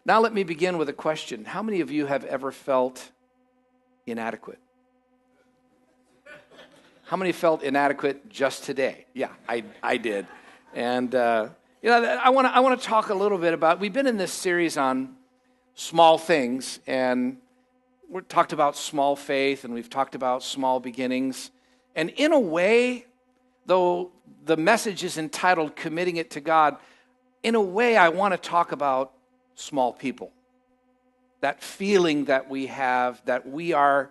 Now let me begin with a question. How many of you have ever felt inadequate? How many felt inadequate just today? Yeah, I did. And I want to talk a little bit about, we've been in this series on small things, and we've talked about small faith, and we've talked about small beginnings. And in a way, though the message is entitled Committing It to God, in a way I want to talk about small people. That feeling that we have that we are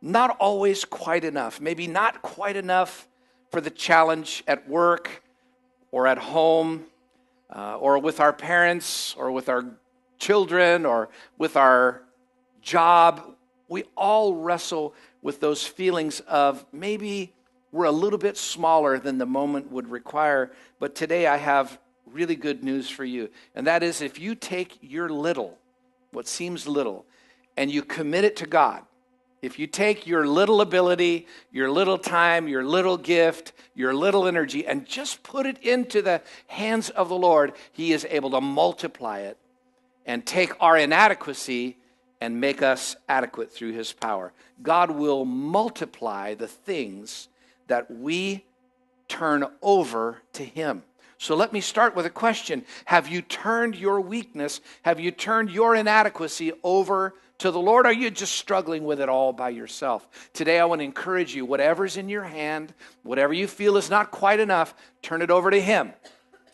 not always quite enough, maybe not quite enough for the challenge at work or at home or with our parents or with our children or with our job. We all wrestle with those feelings of maybe we're a little bit smaller than the moment would require. But today I have really good news for you. And that is, if you take your little, what seems little, and you commit it to God, if you take your little ability, your little time, your little gift, your little energy, and just put it into the hands of the Lord, He is able to multiply it and take our inadequacy and make us adequate through His power. God will multiply the things that we turn over to Him. So let me start with a question. Have you turned your weakness, have you turned your inadequacy over to the Lord? Or are you just struggling with it all by yourself? Today I want to encourage you, whatever's in your hand, whatever you feel is not quite enough, turn it over to Him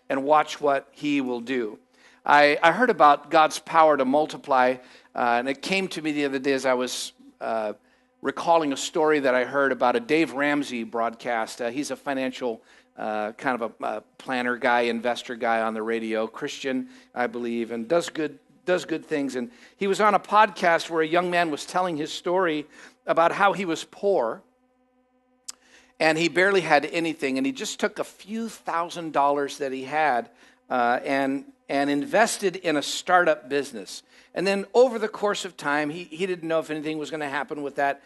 and watch what He will do. I heard about God's power to multiply, and it came to me the other day as I was recalling a story that I heard about a Dave Ramsey broadcast. He's a financial kind of a planner guy, investor guy on the radio, Christian, I believe, and does good things. And he was on a podcast where a young man was telling his story about how he was poor and he barely had anything, and he just took a few $1,000s that he had and invested in a startup business. And then over the course of time, he didn't know if anything was going to happen with that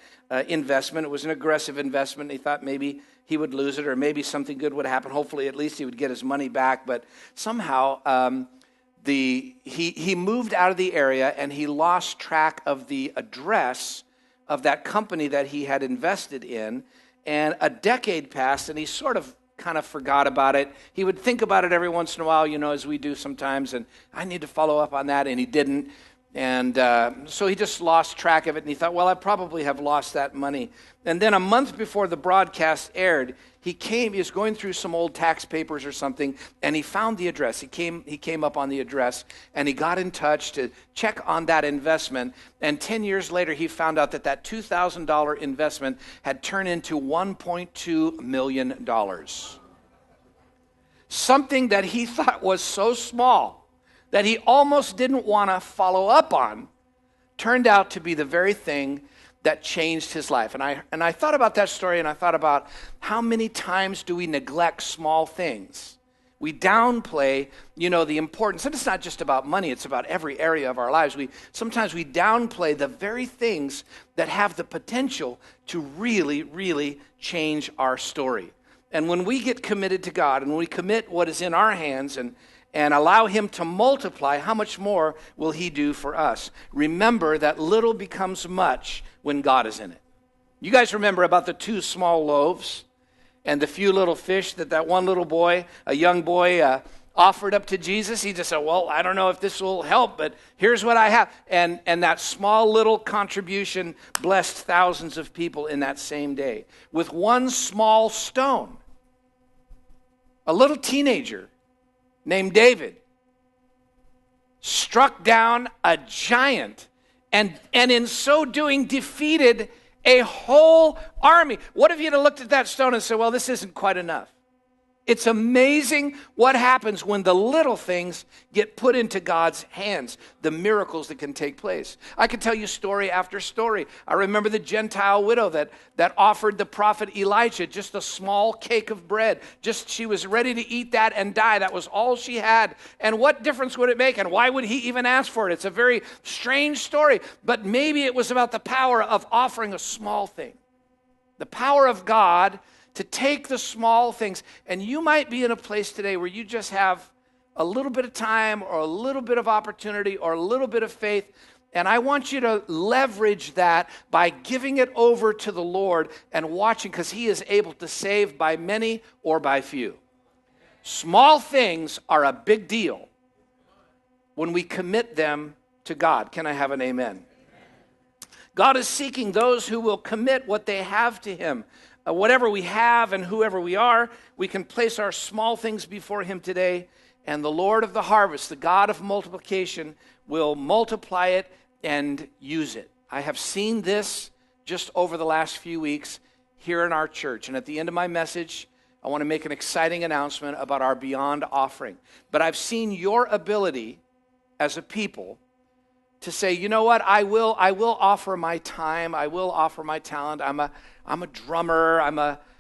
investment. It was an aggressive investment. He thought maybe he would lose it or maybe something good would happen. Hopefully, at least he would get his money back. But somehow he moved out of the area and he lost track of the address of that company that he had invested in. And a decade passed and he sort of kind of forgot about it. He would think about it every once in a while, as we do sometimes, and I need to follow up on that, and he didn't. And so he just lost track of it, and he thought, well, I probably have lost that money. And then a month before the broadcast aired, he was going through some old tax papers or something, and he found the address. He came up on the address, and he got in touch to check on that investment. And 10 years later, he found out that $2,000 investment had turned into $1.2 million. Something that he thought was so small that he almost didn't want to follow up on, turned out to be the very thing that changed his life. And I thought about that story, and I thought about how many times do we neglect small things? We downplay, the importance. And it's not just about money, it's about every area of our lives. Sometimes we downplay the very things that have the potential to really, really change our story. And when we get committed to God, and when we commit what is in our hands and allow Him to multiply, how much more will He do for us? Remember that little becomes much when God is in it. You guys remember about the 2 small loaves and the few little fish that one little boy, a young boy, offered up to Jesus? He just said, well, I don't know if this will help, but here's what I have. And that small little contribution blessed thousands of people in that same day. With one small stone, a little teenager named David struck down a giant and in so doing defeated a whole army. What if you'd have looked at that stone and said, well, this isn't quite enough? It's amazing what happens when the little things get put into God's hands, the miracles that can take place. I could tell you story after story. I remember the Gentile widow that offered the prophet Elijah just a small cake of bread. She was ready to eat that and die. That was all she had. And what difference would it make? And why would he even ask for it? It's a very strange story. But maybe it was about the power of offering a small thing. The power of God to take the small things. And you might be in a place today where you just have a little bit of time or a little bit of opportunity or a little bit of faith. And I want you to leverage that by giving it over to the Lord and watching, because he is able to save by many or by few. Small things are a big deal when we commit them to God. Can I have an amen? God is seeking those who will commit what they have to him. Whatever we have and whoever we are, we can place our small things before him today, and the Lord of the harvest, the God of multiplication, will multiply it and use it. I have seen this just over the last few weeks here in our church. And at the end of my message, I want to make an exciting announcement about our Beyond offering. But I've seen your ability as a people to say, you know what, I will offer my time, I will offer my talent. I'm a drummer,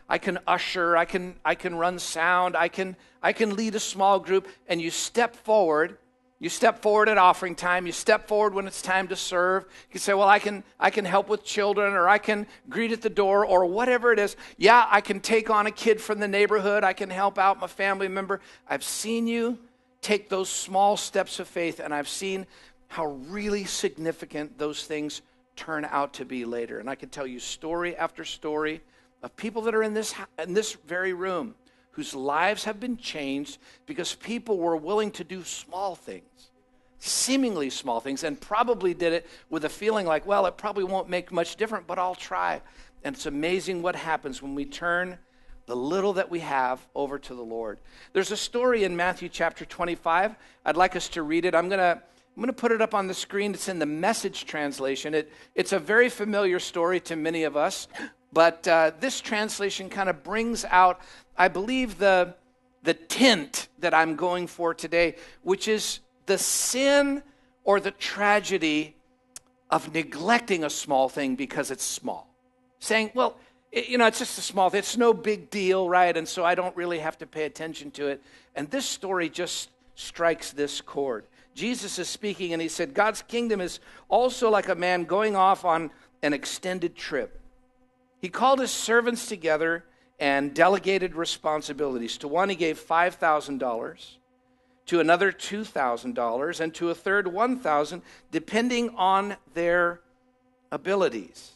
I can usher, I can run sound, I can lead a small group. And you step forward at offering time, you step forward when it's time to serve. You can say, well, I can help with children, or I can greet at the door, or whatever it is. Yeah, I can take on a kid from the neighborhood, I can help out my family member. I've seen you take those small steps of faith, and I've seen how really significant those things turn out to be later. And I can tell you story after story of people that are in this very room whose lives have been changed because people were willing to do small things, seemingly small things, and probably did it with a feeling like, well, it probably won't make much difference, but I'll try. And it's amazing what happens when we turn the little that we have over to the Lord. There's a story in Matthew chapter 25. I'd like us to read it. I'm going to put it up on the screen. It's in the Message translation. It's a very familiar story to many of us, but this translation kind of brings out, I believe, the tint that I'm going for today, which is the sin or the tragedy of neglecting a small thing because it's small. Saying, well, it's just a small thing. It's no big deal, right? And so I don't really have to pay attention to it. And this story just strikes this chord. Jesus is speaking, and he said, God's kingdom is also like a man going off on an extended trip. He called his servants together and delegated responsibilities. To one, he gave $5,000, to another $2,000, and to a third $1,000, depending on their abilities.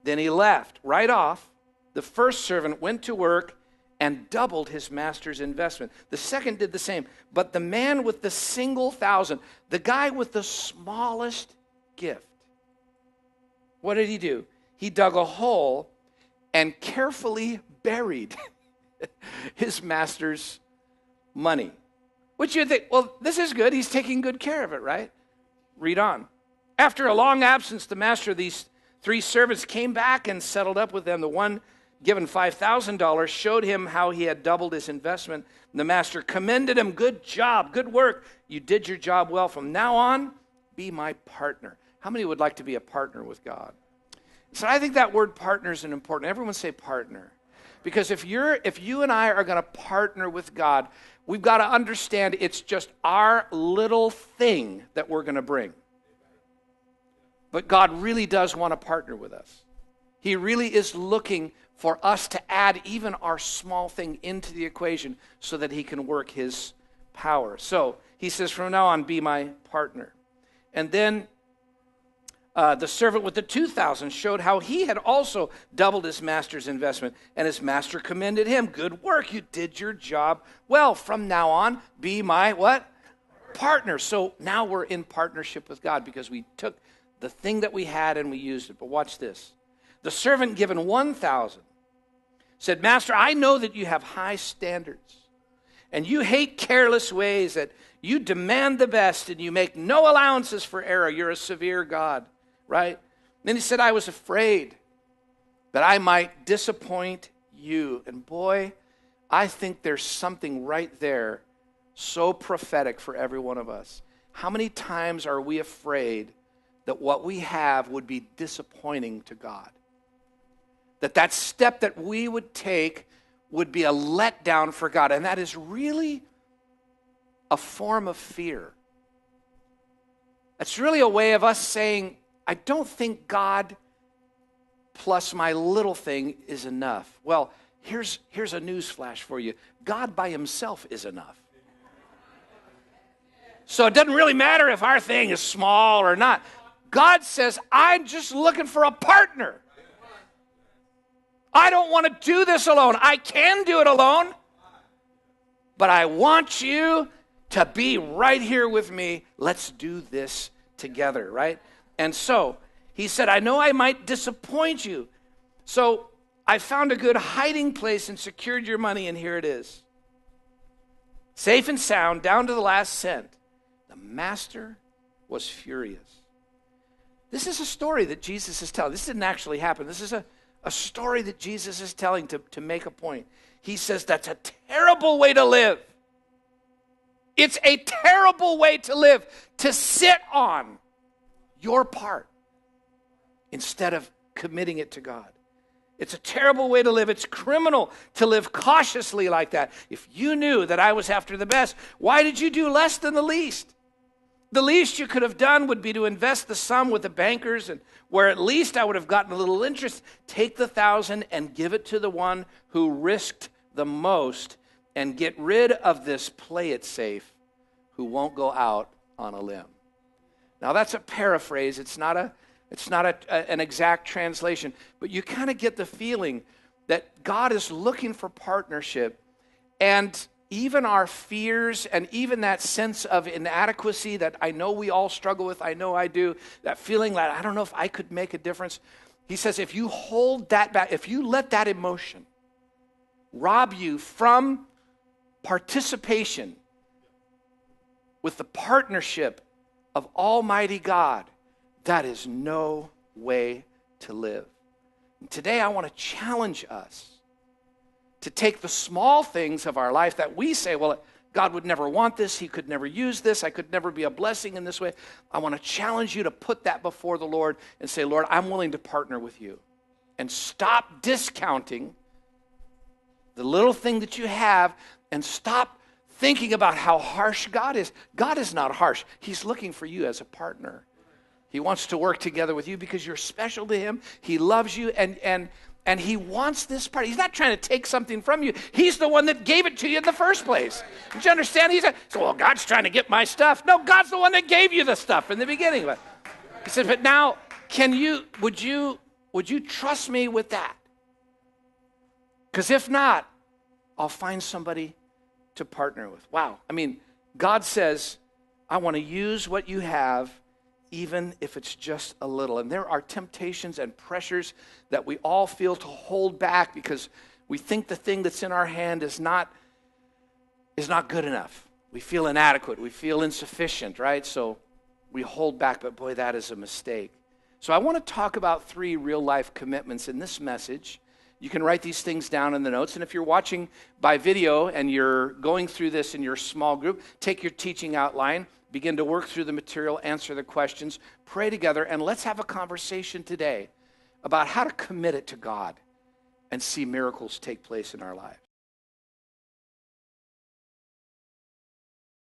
Then he left right off. The first servant went to work and doubled his master's investment. The second did the same. But the man with the single $1,000, the guy with the smallest gift, what did he do? He dug a hole and carefully buried his master's money. Which you'd think, well, this is good. He's taking good care of it, right? Read on. After a long absence, the master of these 3 servants came back and settled up with them. The one given $5,000 showed him how he had doubled his investment. The master commended him. Good job, good work. You did your job well. From now on, be my partner. How many would like to be a partner with God? So I think that word partner is important. Everyone say partner. Because if you and I are going to partner with God, we've got to understand it's just our little thing that we're going to bring. But God really does want to partner with us. He really is looking for us to add even our small thing into the equation so that he can work his power. So he says, from now on, be my partner. And then the servant with the 2,000 showed how he had also doubled his master's investment. And his master commended him. Good work. You did your job well. From now on, be my what? Partner. So now we're in partnership with God because we took the thing that we had and we used it. But watch this. The servant given 1,000 said, Master, I know that you have high standards and you hate careless ways, that you demand the best and you make no allowances for error. You're a severe God, right? And then he said, I was afraid that I might disappoint you. And boy, I think there's something right there so prophetic for every one of us. How many times are we afraid that what we have would be disappointing to God? That step that we would take would be a letdown for God. And that is really a form of fear. That's really a way of us saying, I don't think God plus my little thing is enough. Well, here's a news flash for you. God by himself is enough. So it doesn't really matter if our thing is small or not. God says, I'm just looking for a partner. I don't want to do this alone. I can do it alone, but I want you to be right here with me. Let's do this together, right? And so he said, I know I might disappoint you. So I found a good hiding place and secured your money, and here it is. Safe and sound, down to the last cent. The master was furious. This is a story that Jesus is telling. This didn't actually happen. This is a story that Jesus is telling to make a point. He says that's a terrible way to live. It's a terrible way to live, to sit on your part instead of committing it to God. It's a terrible way to live. It's criminal to live cautiously like that. If you knew that I was after the best, why did you do less than the least? The least you could have done would be to invest the sum with the bankers, and where at least I would have gotten a little interest. Take the 1,000 and give it to the one who risked the most, and get rid of this play it safe who won't go out on a limb. Now that's a paraphrase. It's not an exact translation, but you kind of get the feeling that God is looking for partnership, and even our fears and even that sense of inadequacy that I know we all struggle with, I know I do, that feeling that I don't know if I could make a difference. He says if you hold that back, if you let that emotion rob you from participation with the partnership of Almighty God, that is no way to live. And today I want to challenge us to take the small things of our life that we say, well, God would never want this, he could never use this, I could never be a blessing in this way. I want to challenge you to put that before the Lord and say, Lord, I'm willing to partner with you. And stop discounting the little thing that you have, and stop thinking about how harsh God is. God is not harsh. He's looking for you as a partner. He wants to work together with you because you're special to him. He loves you, and he wants this part. He's not trying to take something from you. He's the one that gave it to you in the first place. Did you understand? He said, well, God's trying to get my stuff. No, God's the one that gave you the stuff in the beginning. But he said, but now, would you trust me with that? Because if not, I'll find somebody to partner with. Wow. I mean, God says, I want to use what you have, even if it's just a little. And there are temptations and pressures that we all feel to hold back because we think the thing that's in our hand is not good enough. We feel inadequate. We feel insufficient, right? So we hold back, but boy, that is a mistake. So I want to talk about 3 real-life commitments in this message. You can write these things down in the notes. And if you're watching by video and you're going through this in your small group, take your teaching outline, begin to work through the material, answer the questions, pray together, and let's have a conversation today about how to commit it to God and see miracles take place in our lives.